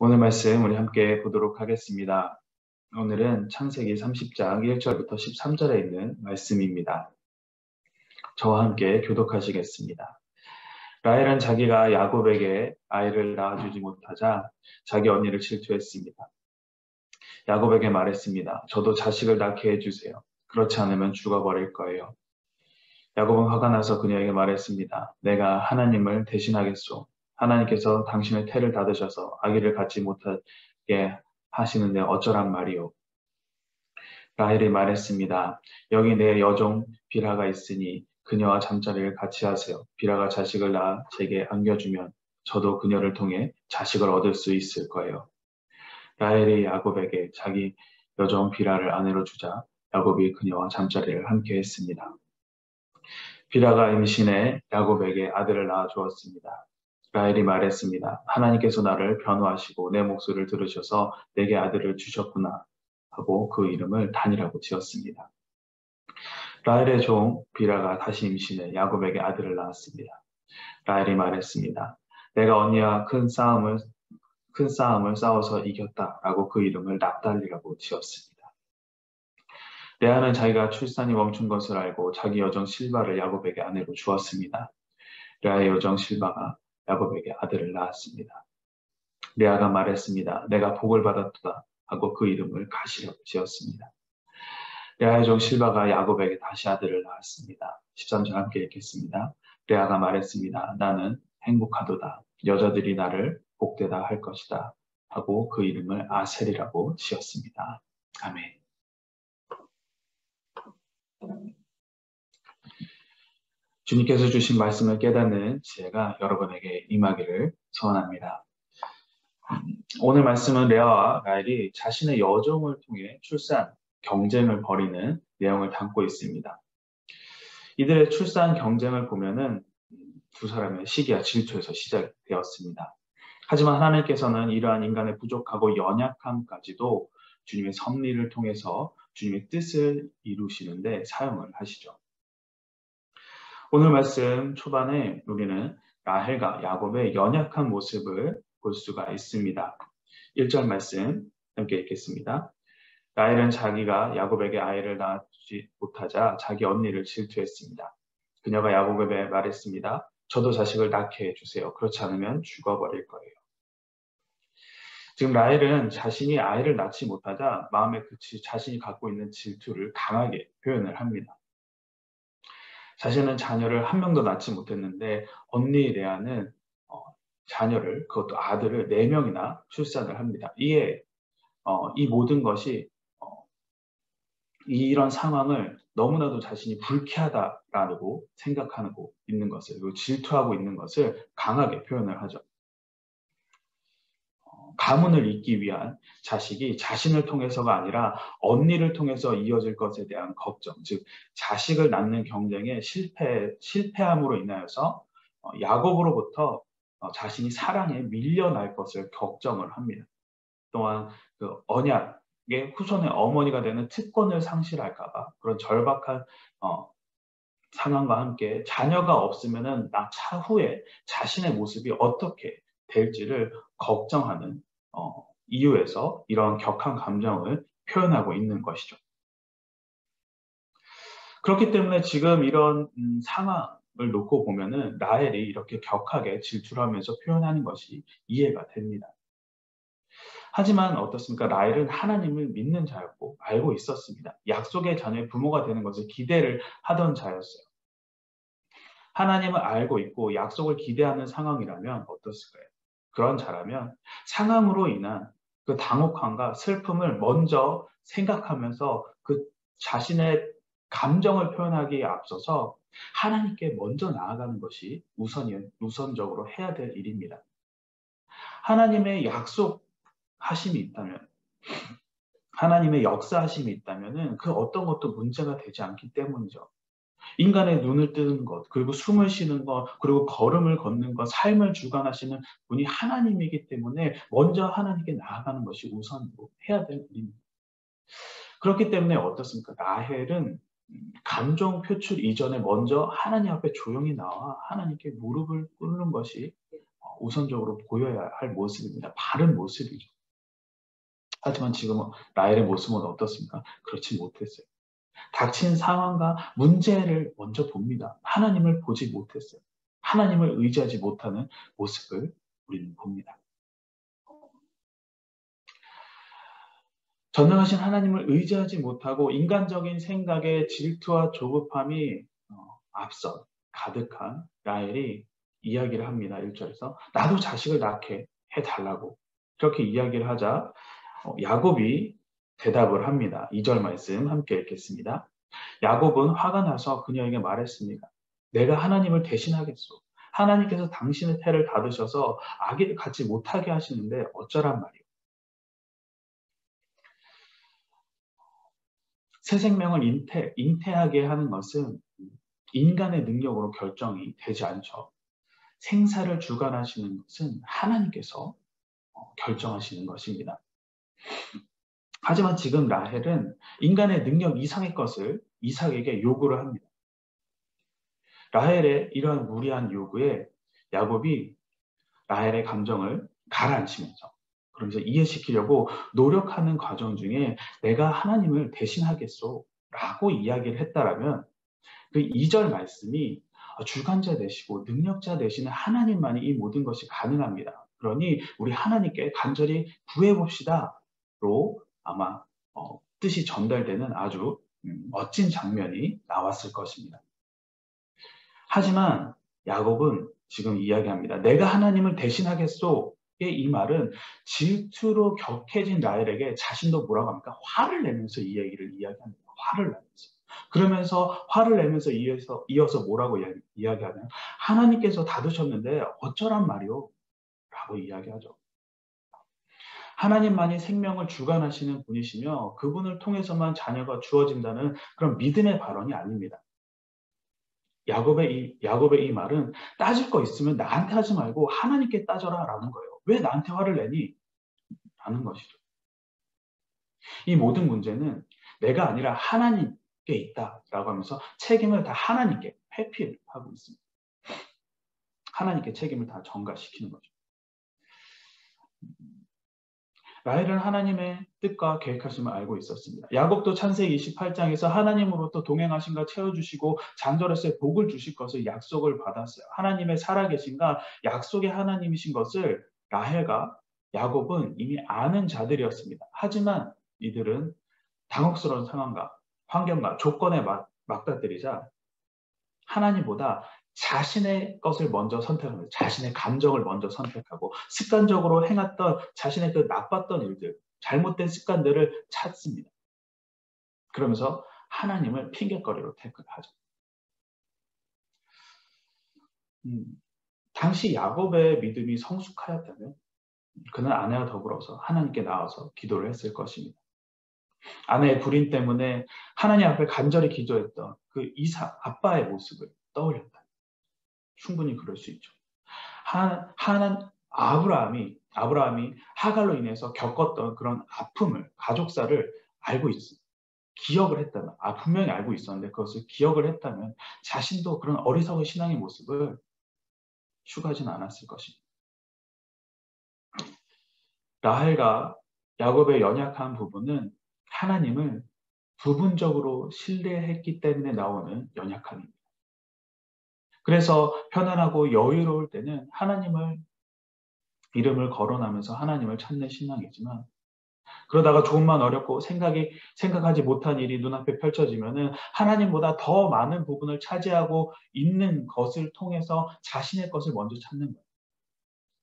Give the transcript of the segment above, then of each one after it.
오늘 말씀 우리 함께 보도록 하겠습니다. 오늘은 창세기 30장 1절부터 13절에 있는 말씀입니다. 저와 함께 교독하시겠습니다. 라헬은 자기가 야곱에게 아이를 낳아주지 못하자 자기 언니를 질투했습니다. 야곱에게 말했습니다. 저도 자식을 낳게 해주세요. 그렇지 않으면 죽어버릴 거예요. 야곱은 화가 나서 그녀에게 말했습니다. 내가 하나님을 대신하겠소. 하나님께서 당신의 태를 닫으셔서 아기를 갖지 못하게 하시는데 어쩌란 말이오. 라헬이 말했습니다. 여기 내 여종 비라가 있으니 그녀와 잠자리를 같이 하세요. 비라가 자식을 낳아 제게 안겨주면 저도 그녀를 통해 자식을 얻을 수 있을 거예요. 라헬이 야곱에게 자기 여종 비라를 아내로 주자 야곱이 그녀와 잠자리를 함께 했습니다. 비라가 임신해 야곱에게 아들을 낳아 주었습니다. 라헬이 말했습니다. 하나님께서 나를 변호하시고 내 목소리를 들으셔서 내게 아들을 주셨구나 하고 그 이름을 단이라고 지었습니다. 라헬의 종 비라가 다시 임신해 야곱에게 아들을 낳았습니다. 라헬이 말했습니다. 내가 언니와 큰 싸움을 싸워서 이겼다라고 그 이름을 납달리라고 지었습니다. 레아는 자기가 출산이 멈춘 것을 알고 자기 여종 실바를 야곱에게 아내로 주었습니다. 레아의 여종 실바가 야곱에게 아들을 낳았습니다. 레아가 말했습니다. 내가 복을 받았도다 하고 그 이름을 가시라고 지었습니다. 레아의 종 실바가 야곱에게 다시 아들을 낳았습니다. 13절 함께 읽겠습니다. 레아가 말했습니다. 나는 행복하도다. 여자들이 나를 복되다 할 것이다 하고 그 이름을 아셀이라고 지었습니다. 아멘. 주님께서 주신 말씀을 깨닫는 지혜가 여러분에게 임하기를 소원합니다. 오늘 말씀은 레아와 라헬이 자신의 여종을 통해 출산 경쟁을 벌이는 내용을 담고 있습니다. 이들의 출산 경쟁을 보면은 두 사람의 시기와 질투에서 시작되었습니다. 하지만 하나님께서는 이러한 인간의 부족하고 연약함까지도 주님의 섭리를 통해서 주님의 뜻을 이루시는데 사용을 하시죠. 오늘 말씀 초반에 우리는 라헬과 야곱의 연약한 모습을 볼 수가 있습니다. 1절 말씀 함께 읽겠습니다. 라헬은 자기가 야곱에게 아이를 낳지 못하자 자기 언니를 질투했습니다. 그녀가 야곱에게 말했습니다. 저도 자식을 낳게 해주세요. 그렇지 않으면 죽어버릴 거예요. 지금 라헬은 자신이 아이를 낳지 못하자 마음에 자신이 갖고 있는 질투를 강하게 표현을 합니다. 자신은 자녀를 한 명도 낳지 못했는데 언니 레아는 자녀를, 그것도 아들을 4명이나 출산을 합니다. 이에 이 모든 것이 이런 상황을 너무나도 자신이 불쾌하다라고 생각하고 있는 것을, 그리고 질투하고 있는 것을 강하게 표현을 하죠. 가문을 잇기 위한 자식이 자신을 통해서가 아니라 언니를 통해서 이어질 것에 대한 걱정, 즉 자식을 낳는 경쟁에 실패함으로 인하여서 야곱으로부터 자신이 사랑에 밀려날 것을 걱정을 합니다. 또한 그 언약의 후손의 어머니가 되는 특권을 상실할까봐 그런 절박한 상황과 함께 자녀가 없으면은 차후에 자신의 모습이 어떻게 될지를 걱정하는 이유에서 이런 격한 감정을 표현하고 있는 것이죠. 그렇기 때문에 지금 이런 상황을 놓고 보면은 라헬이 이렇게 격하게 질투를 하면서 표현하는 것이 이해가 됩니다. 하지만 어떻습니까? 라헬은 하나님을 믿는 자였고 알고 있었습니다. 약속의 자녀의 부모가 되는 것을 기대를 하던 자였어요. 하나님을 알고 있고 약속을 기대하는 상황이라면 어떻을까요? 그런 자라면 상황으로 인한 그 당혹함과 슬픔을 먼저 생각하면서 그 자신의 감정을 표현하기에 앞서서 하나님께 먼저 나아가는 것이 우선적으로 해야 될 일입니다. 하나님의 약속하심이 있다면, 하나님의 역사하심이 있다면 그 어떤 것도 문제가 되지 않기 때문이죠. 인간의 눈을 뜨는 것, 그리고 숨을 쉬는 것, 그리고 걸음을 걷는 것, 삶을 주관하시는 분이 하나님이기 때문에 먼저 하나님께 나아가는 것이 우선으로 해야 될 일입니다. 그렇기 때문에 어떻습니까? 라헬은 감정 표출 이전에 먼저 하나님 앞에 조용히 나와 하나님께 무릎을 꿇는 것이 우선적으로 보여야 할 모습입니다. 바른 모습이죠. 하지만 지금 라헬의 모습은 어떻습니까? 그렇지 못했어요. 닥친 상황과 문제를 먼저 봅니다. 하나님을 보지 못했어요. 하나님을 의지하지 못하는 모습을 우리는 봅니다. 전능하신 하나님을 의지하지 못하고 인간적인 생각에 질투와 조급함이 앞서 가득한 라헬이 이야기를 합니다. 1절에서 나도 자식을 낳게 해달라고 그렇게 이야기를 하자 야곱이 대답을 합니다. 2절 말씀 함께 읽겠습니다. 야곱은 화가 나서 그녀에게 말했습니다. 내가 하나님을 대신하겠소. 하나님께서 당신의 태를 닫으셔서 아기를 갖지 못하게 하시는데 어쩌란 말이오. 새 생명을 잉태하게 하는 것은 인간의 능력으로 결정이 되지 않죠. 생사를 주관하시는 것은 하나님께서 결정하시는 것입니다. 하지만 지금 라헬은 인간의 능력 이상의 것을 이삭에게 요구를 합니다. 라헬의 이러한 무리한 요구에 야곱이 라헬의 감정을 가라앉히면서 그러면서 이해시키려고 노력하는 과정 중에 내가 하나님을 대신하겠소 라고 이야기를 했다라면 그 2절 말씀이 주관자 되시고 능력자 되시는 하나님만이 이 모든 것이 가능합니다. 그러니 우리 하나님께 간절히 구해봅시다로 아마 뜻이 전달되는 아주 멋진 장면이 나왔을 것입니다. 하지만 야곱은 지금 이야기합니다. 내가 하나님을 대신하겠소의 이 말은 질투로 격해진 라헬에게 자신도 뭐라고 합니까? 화를 내면서 이 얘기를 이야기합니다. 화를 내면서. 그러면서 화를 내면서 이어서 뭐라고 이야기하냐면 하나님께서 닫으셨는데 어쩌란 말이오? 라고 이야기하죠. 하나님만이 생명을 주관하시는 분이시며 그분을 통해서만 자녀가 주어진다는 그런 믿음의 발언이 아닙니다. 야곱의 이 말은 따질 거 있으면 나한테 하지 말고 하나님께 따져라 라는 거예요. 왜 나한테 화를 내니? 라는 것이죠. 이 모든 문제는 내가 아니라 하나님께 있다라고 하면서 책임을 다 하나님께 회피하고 있습니다. 하나님께 책임을 다 전가시키는 거죠. 라헬은 하나님의 뜻과 계획하심을 알고 있었습니다. 야곱도 창세기 28장에서 하나님으로부터 동행하신가 채워주시고 장절에서 복을 주실 것을 약속을 받았어요. 하나님의 살아계신가 약속의 하나님이신 것을 라헬과 야곱은 이미 아는 자들이었습니다. 하지만 이들은 당혹스러운 상황과 환경과 조건에 맞닥뜨리자 하나님보다 자신의 것을 먼저 선택합니다. 자신의 감정을 먼저 선택하고 습관적으로 행했던 자신의 그 나빴던 일들, 잘못된 습관들을 찾습니다. 그러면서 하나님을 핑계거리로 택하죠. 당시 야곱의 믿음이 성숙하였다면 그는 아내와 더불어서 하나님께 나와서 기도를 했을 것입니다. 아내의 불임 때문에 하나님 앞에 간절히 기도했던 그 이삭, 아빠의 모습을 떠올렸다. 충분히 그럴 수 있죠. 아브라함이 하갈로 인해서 겪었던 그런 아픔을, 가족사를 알고 있습니다. 기억을 했다면, 분명히 알고 있었는데 그것을 기억을 했다면 자신도 그런 어리석은 신앙의 모습을 추구하지는 않았을 것입니다. 라헬과 야곱의 연약한 부분은 하나님을 부분적으로 신뢰했기 때문에 나오는 연약함입니다. 그래서 편안하고 여유로울 때는 하나님을 이름을 거론하면서 하나님을 찾는 신앙이지만 그러다가 조금만 어렵고 생각하지 못한 일이 눈앞에 펼쳐지면은 하나님보다 더 많은 부분을 차지하고 있는 것을 통해서 자신의 것을 먼저 찾는 거예요.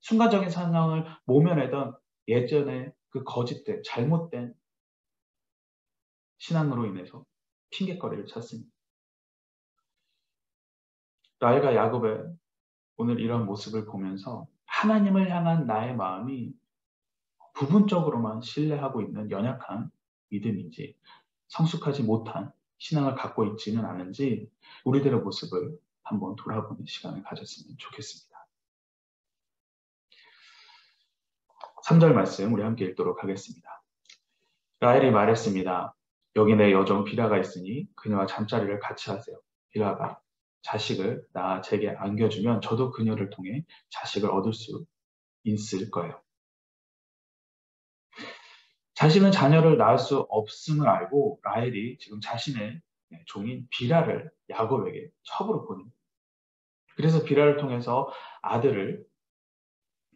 순간적인 상황을 모면하던 예전에 그 거짓된 잘못된 신앙으로 인해서 핑계거리를 찾습니다. 라헬과 야곱의 오늘 이런 모습을 보면서 하나님을 향한 나의 마음이 부분적으로만 신뢰하고 있는 연약한 믿음인지 성숙하지 못한 신앙을 갖고 있지는 않은지 우리들의 모습을 한번 돌아보는 시간을 가졌으면 좋겠습니다. 3절 말씀 우리 함께 읽도록 하겠습니다. 라헬이 말했습니다. 여기 내 여종 비라가 있으니 그녀와 잠자리를 같이 하세요. 비라가 자식을 제게 안겨주면 저도 그녀를 통해 자식을 얻을 수 있을 거예요. 자신은 자녀를 낳을 수 없음을 알고 라헬이 지금 자신의 종인 비라를 야곱에게 첩으로 보냅니다. 그래서 비라를 통해서 아들을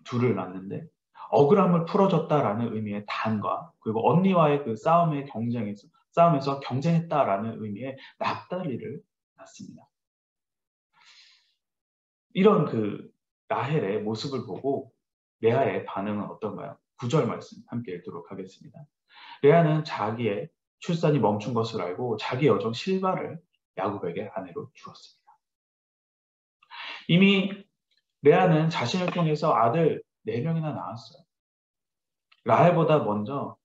둘을 낳는데 억울함을 풀어줬다라는 의미의 단과 그리고 언니와의 그 싸움에서 경쟁했다라는 의미의 납달리를 낳습니다. 이런 그 라헬의 모습을 보고 레아의 반응은 어떤가요? 9절 말씀 함께 읽도록 하겠습니다. 레아는 자기의 출산이 멈춘 것을 알고 자기 여종 실바를 야곱에게 아내로 주었습니다. 이미 레아는 자신을 통해서 아들 4명이나 낳았어요. 라헬보다 먼저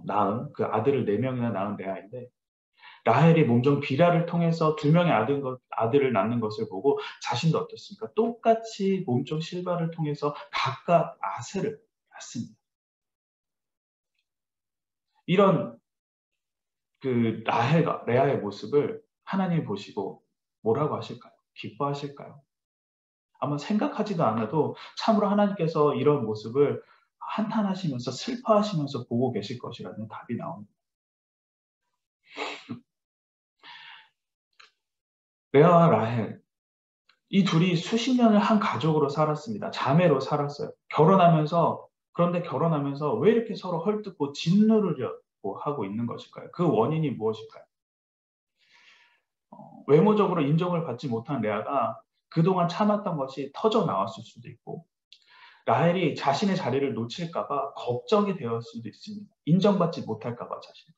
낳은 그 아들을 4명이나 낳은 레아인데 라헬이 몸종 비라를 통해서 2명의 아들을 낳는 것을 보고 자신도 어떻습니까? 똑같이 몸종 실바를 통해서 각각 아세를 낳습니다. 이런 그 레아의 모습을 하나님이 보시고 뭐라고 하실까요? 기뻐하실까요? 아마 생각하지도 않아도 참으로 하나님께서 이런 모습을 한탄하시면서 슬퍼하시면서 보고 계실 것이라는 답이 나옵니다. 레아와 라헬, 이 둘이 수십 년을 한 가족으로 살았습니다. 자매로 살았어요. 그런데 결혼하면서 왜 이렇게 서로 헐뜯고 짓누르려고 하고 있는 것일까요? 그 원인이 무엇일까요? 외모적으로 인정을 받지 못한 레아가 그동안 참았던 것이 터져 나왔을 수도 있고, 라헬이 자신의 자리를 놓칠까봐 걱정이 되었을 수도 있습니다. 인정받지 못할까봐 자신.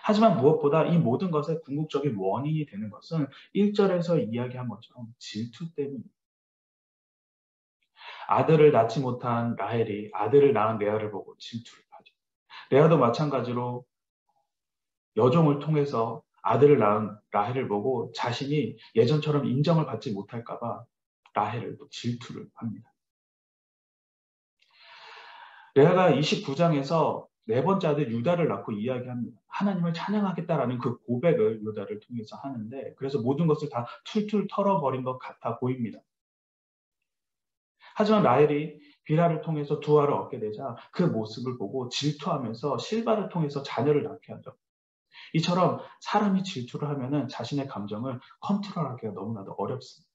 하지만 무엇보다 이 모든 것의 궁극적인 원인이 되는 것은 1절에서 이야기한 것처럼 질투 때문입니다. 아들을 낳지 못한 라헬이 아들을 낳은 레아를 보고 질투를 하죠. 레아도 마찬가지로 여종을 통해서 아들을 낳은 라헬을 보고 자신이 예전처럼 인정을 받지 못할까봐 라헬을 또 질투를 합니다. 레아가 29장에서 4번째 아들 유다를 낳고 이야기합니다. 하나님을 찬양하겠다라는 그 고백을 유다를 통해서 하는데 그래서 모든 것을 다 툴툴 털어버린 것 같아 보입니다. 하지만 라헬이 비라를 통해서 두 아를 얻게 되자 그 모습을 보고 질투하면서 실바를 통해서 자녀를 낳게 하죠. 이처럼 사람이 질투를 하면은 자신의 감정을 컨트롤하기가 너무나도 어렵습니다.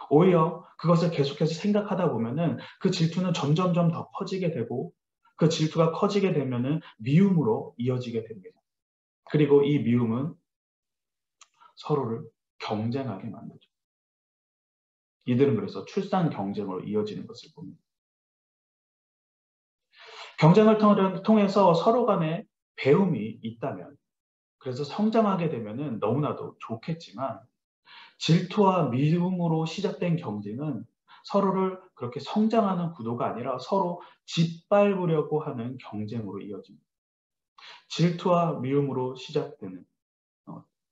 오히려 그것을 계속해서 생각하다 보면은 그 질투는 점점점 더 커지게 되고 그 질투가 커지게 되면은 미움으로 이어지게 됩니다. 그리고 이 미움은 서로를 경쟁하게 만들죠. 이들은 그래서 출산 경쟁으로 이어지는 것을 봅니다. 경쟁을 통해서 서로 간에 배움이 있다면 그래서 성장하게 되면은 너무나도 좋겠지만 질투와 미움으로 시작된 경쟁은 서로를 그렇게 성장하는 구도가 아니라 서로 짓밟으려고 하는 경쟁으로 이어집니다. 질투와 미움으로 시작되는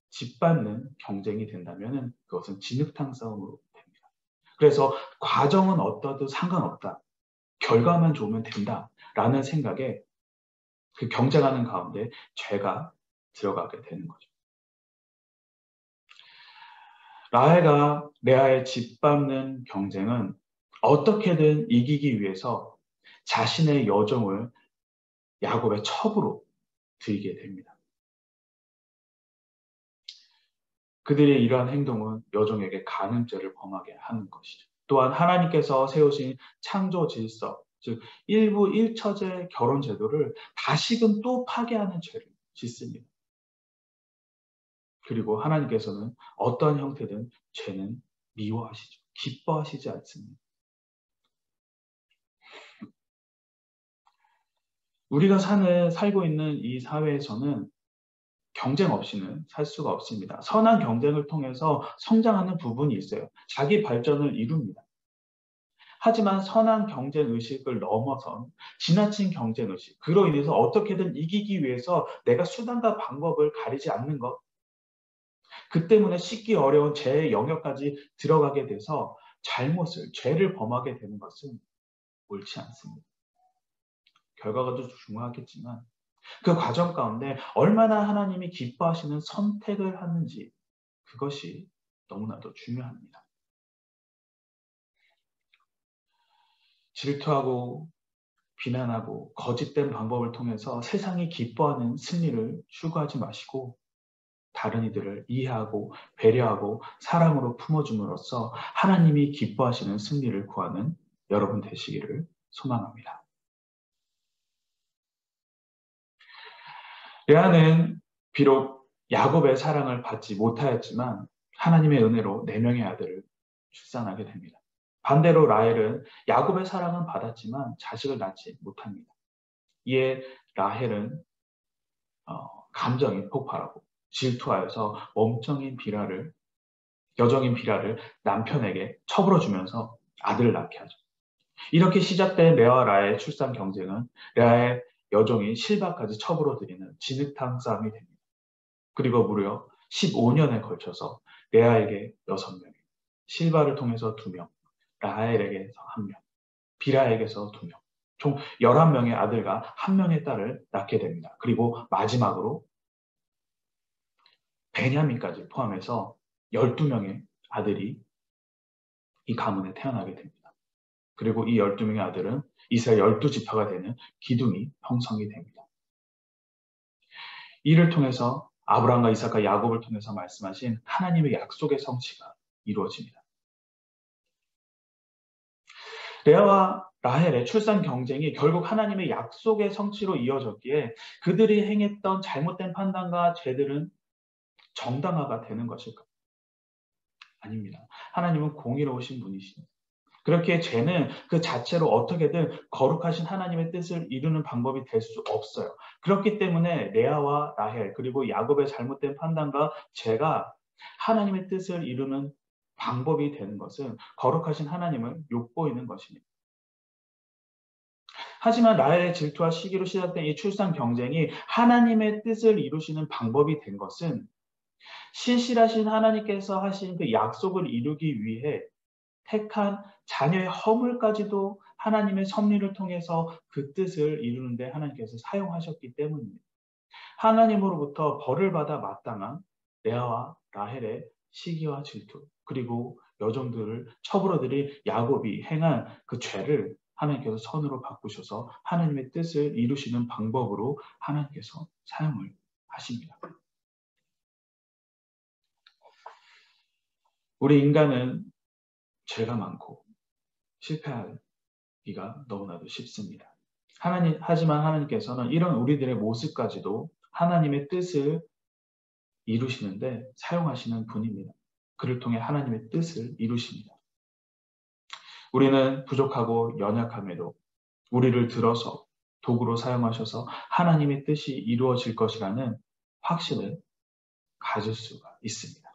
짓밟는 경쟁이 된다면 그것은 진흙탕 싸움으로 됩니다. 그래서 과정은 어떠도 상관없다. 결과만 좋으면 된다라는 생각에 그 경쟁하는 가운데 죄가 들어가게 되는 거죠. 라헬과 레아의 짓밟는 경쟁은 어떻게든 이기기 위해서 자신의 여종을 야곱의 첩으로 들이게 됩니다. 그들의 이러한 행동은 여종에게 간음죄를 범하게 하는 것이죠. 또한 하나님께서 세우신 창조 질서, 즉 일부 일처제 결혼 제도를 다시금 또 파괴하는 죄를 짓습니다. 그리고 하나님께서는 어떠한 형태든 죄는 미워하시죠. 기뻐하시지 않습니다. 우리가 살고 있는 이 사회에서는 경쟁 없이는 살 수가 없습니다. 선한 경쟁을 통해서 성장하는 부분이 있어요. 자기 발전을 이룹니다. 하지만 선한 경쟁 의식을 넘어선 지나친 경쟁 의식, 그로 인해서 어떻게든 이기기 위해서 내가 수단과 방법을 가리지 않는 것, 그 때문에 씻기 어려운 죄의 영역까지 들어가게 돼서 죄를 범하게 되는 것은 옳지 않습니다. 결과가 더 중요하겠지만 그 과정 가운데 얼마나 하나님이 기뻐하시는 선택을 하는지 그것이 너무나도 중요합니다. 질투하고 비난하고 거짓된 방법을 통해서 세상이 기뻐하는 승리를 추구하지 마시고 다른 이들을 이해하고 배려하고 사랑으로 품어줌으로써 하나님이 기뻐하시는 승리를 구하는 여러분 되시기를 소망합니다. 레아는 비록 야곱의 사랑을 받지 못하였지만 하나님의 은혜로 4명의 아들을 출산하게 됩니다. 반대로 라헬은 야곱의 사랑은 받았지만 자식을 낳지 못합니다. 이에 라헬은 감정이 폭발하고 질투하여서 여정인 비라를 남편에게 처불어주면서 아들을 낳게 하죠. 이렇게 시작된 레아와 라헬의 출산 경쟁은 레아의 여종인 실바까지 처불어들이는 진흙탕 싸움이 됩니다. 그리고 무려 15년에 걸쳐서 레아에게 6명, 실바를 통해서 2명, 라헬에게서 1명, 비라에게서 2명, 총 11명의 아들과 1명의 딸을 낳게 됩니다. 그리고 마지막으로 베냐민까지 포함해서 12명의 아들이 이 가문에 태어나게 됩니다. 그리고 이 12명의 아들은 이스라엘 12지파가 되는 기둥이 형성이 됩니다. 이를 통해서 아브라함과 이삭과 야곱을 통해서 말씀하신 하나님의 약속의 성취가 이루어집니다. 레아와 라헬의 출산 경쟁이 결국 하나님의 약속의 성취로 이어졌기에 그들이 행했던 잘못된 판단과 죄들은 정당화가 되는 것일까? 아닙니다. 하나님은 공의로우신 분이십니다. 그렇게 죄는 그 자체로 어떻게든 거룩하신 하나님의 뜻을 이루는 방법이 될 수 없어요. 그렇기 때문에 레아와 라헬 그리고 야곱의 잘못된 판단과 죄가 하나님의 뜻을 이루는 방법이 되는 것은 거룩하신 하나님을 욕보이는 것입니다. 하지만 라헬의 질투와 시기로 시작된 이 출산 경쟁이 하나님의 뜻을 이루시는 방법이 된 것은 신실하신 하나님께서 하신 그 약속을 이루기 위해 택한 자녀의 허물까지도 하나님의 섭리를 통해서 그 뜻을 이루는데 하나님께서 사용하셨기 때문입니다. 하나님으로부터 벌을 받아 마땅한 레아와 라헬의 시기와 질투 그리고 여종들을 처벌어들인 야곱이 행한 그 죄를 하나님께서 선으로 바꾸셔서 하나님의 뜻을 이루시는 방법으로 하나님께서 사용을 하십니다. 우리 인간은 죄가 많고 실패하기가 너무나도 쉽습니다. 하지만 하나님께서는 이런 우리들의 모습까지도 하나님의 뜻을 이루시는데 사용하시는 분입니다. 그를 통해 하나님의 뜻을 이루십니다. 우리는 부족하고 연약함에도 우리를 들어서 도구로 사용하셔서 하나님의 뜻이 이루어질 것이라는 확신을 가질 수가 있습니다.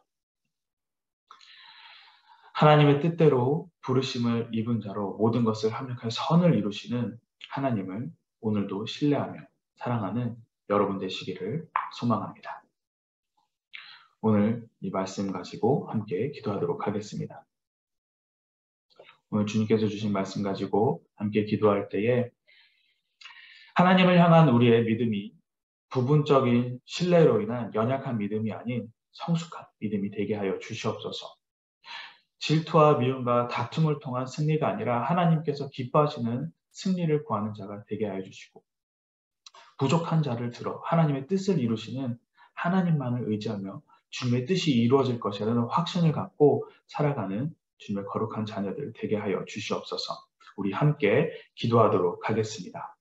하나님의 뜻대로 부르심을 입은 자로 모든 것을 합력하여 선을 이루시는 하나님을 오늘도 신뢰하며 사랑하는 여러분 되시기를 소망합니다. 오늘 이 말씀 가지고 함께 기도하도록 하겠습니다. 오늘 주님께서 주신 말씀 가지고 함께 기도할 때에 하나님을 향한 우리의 믿음이 부분적인 신뢰로 인한 연약한 믿음이 아닌 성숙한 믿음이 되게 하여 주시옵소서. 질투와 미움과 다툼을 통한 승리가 아니라 하나님께서 기뻐하시는 승리를 구하는 자가 되게 하여 주시고 부족한 자를 들어 하나님의 뜻을 이루시는 하나님만을 의지하며 주님의 뜻이 이루어질 것이라는 확신을 갖고 살아가는 주님의 거룩한 자녀들 되게 하여 주시옵소서. 우리 함께 기도하도록 하겠습니다.